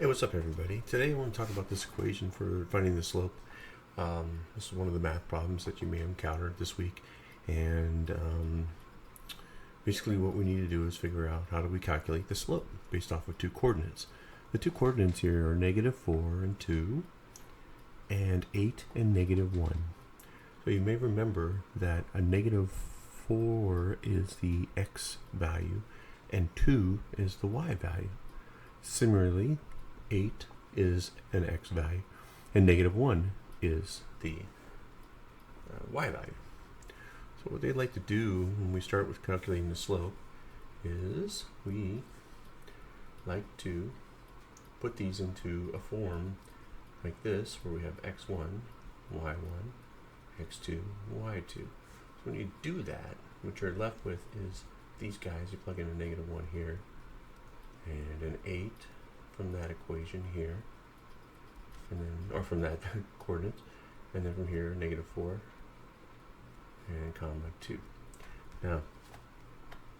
Hey, what's up, everybody? Today I want to talk about this equation for finding the slope. This is one of the math problems that you may have encountered this week, and basically what we need to do is figure out how do we calculate the slope based off of two coordinates. The two coordinates here are -4 and 2, and 8 and -1. So you may remember that a -4 is the x value, and 2 is the y value. Similarly, 8 is an x value, and -1 is the y value. So what they'd like to do when we start with calculating the slope is we like to put these into a form like this, where we have x1, y1, x2, y2. So when you do that, what you're left with is these guys. You plug in a -1 here, and an 8 from that equation here, and then, or from that coordinate, and then from here -4 and comma 2. Now,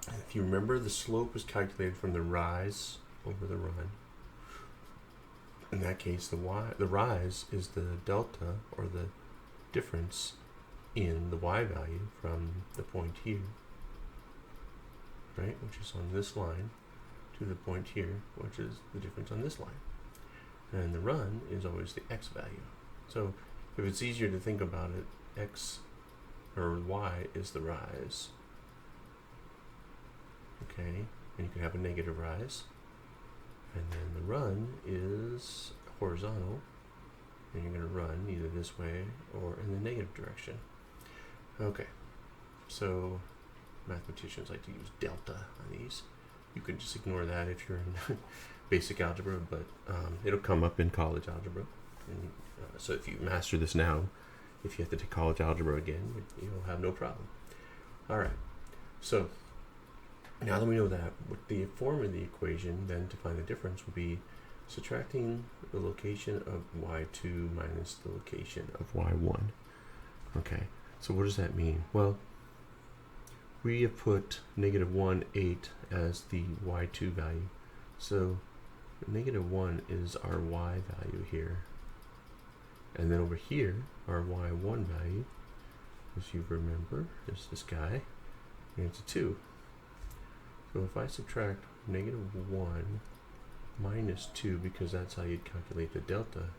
if you remember, the slope is calculated from the rise over the run. In that case, the rise is the delta, or the difference in the y value from the point here, right, which is on this line, to the point here, which is the difference on this line. And the run is always the x value. So if it's easier to think about it, x or y is the rise. Okay, and you can have a negative rise. And then the run is horizontal, and you're going to run either this way or in the negative direction. Okay, so mathematicians like to use delta on these. You can just ignore that if you're in basic algebra, but it'll come up in college algebra. And, so if you master this now, if you have to take college algebra again, you'll have no problem. All right, so now that we know that, what the form of the equation then to find the difference will be subtracting the location of y2 minus the location of y1. Okay, so what does that mean? Well, we have put -1, 8 as the y2 value. So -1 is our y value here. And then over here, our y1 value, as you remember, is this guy, and it's a 2. So if I subtract -1 minus 2, because that's how you'd calculate the delta,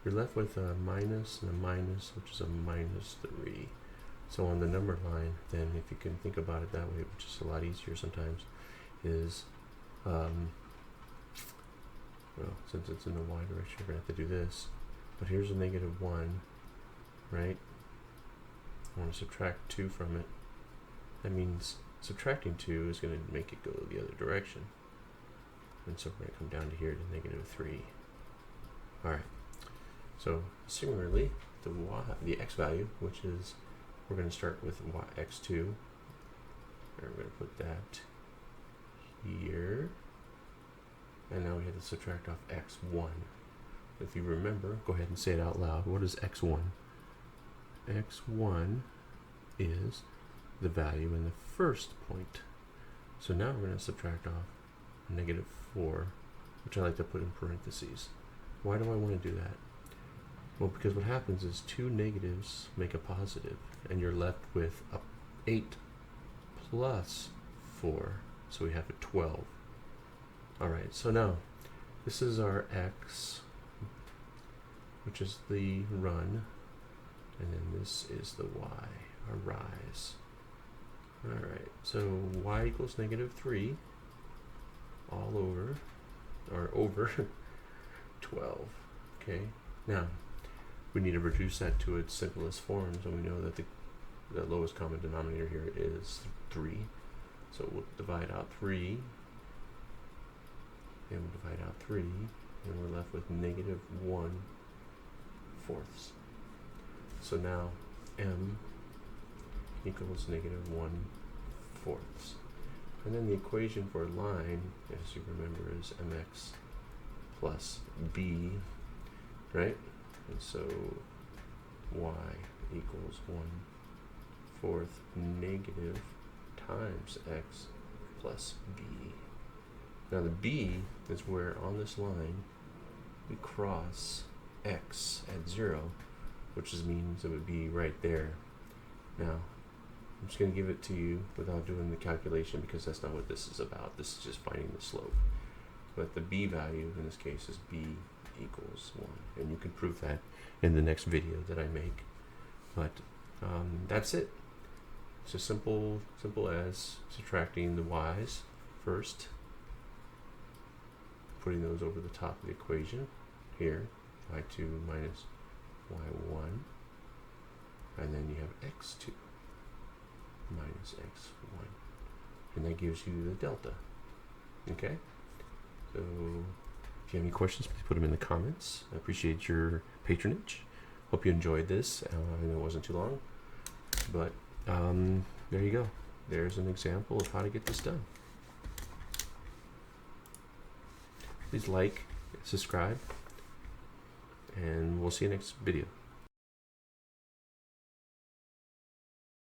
you're left with a minus and a minus, which is a -3. So on the number line, then, if you can think about it that way, which is a lot easier sometimes, is, well, since it's in the y direction, you're going to have to do this. But here's a -1, right? I want to subtract 2 from it. That means subtracting 2 is going to make it go the other direction. And so we're going to come down to here to -3. Alright, so similarly, the x value, which is, we're going to start with x2, and we're going to put that here, and now we have to subtract off x1. If you remember, go ahead and say it out loud. What is x1? x1 is the value in the first point. So now we're going to subtract off -4, which I like to put in parentheses. Why do I want to do that? Well, because what happens is two negatives make a positive, and you're left with a 8 plus 4, so we have a 12. Alright, so now this is our x, which is the run, and then this is the y, our rise. Alright, so y equals -3 all over, or over 12. Okay, now we need to reduce that to its simplest forms, and we know that the lowest common denominator here is 3. So we'll divide out 3, and we'll divide out 3, and we're left with -1/4. So now m equals -1/4. And then the equation for a line, as you remember, is mx plus b, right? And so y equals 1/4 negative times x plus b. Now the b is where on this line we cross x at 0, which means it would be right there. Now, I'm just going to give it to you without doing the calculation because that's not what this is about. This is just finding the slope. But the b value in this case is b equals 1. And you can prove that in the next video that I make. But that's it. It's as simple as subtracting the y's first, putting those over the top of the equation here, y2 minus y1, and then you have x2 minus x1, and that gives you the delta. Okay, so if you have any questions, please put them in the comments. I appreciate your patronage. Hope you enjoyed this. I know it wasn't too long, but there you go. There's an example of how to get this done. Please like, subscribe, and we'll see you next video.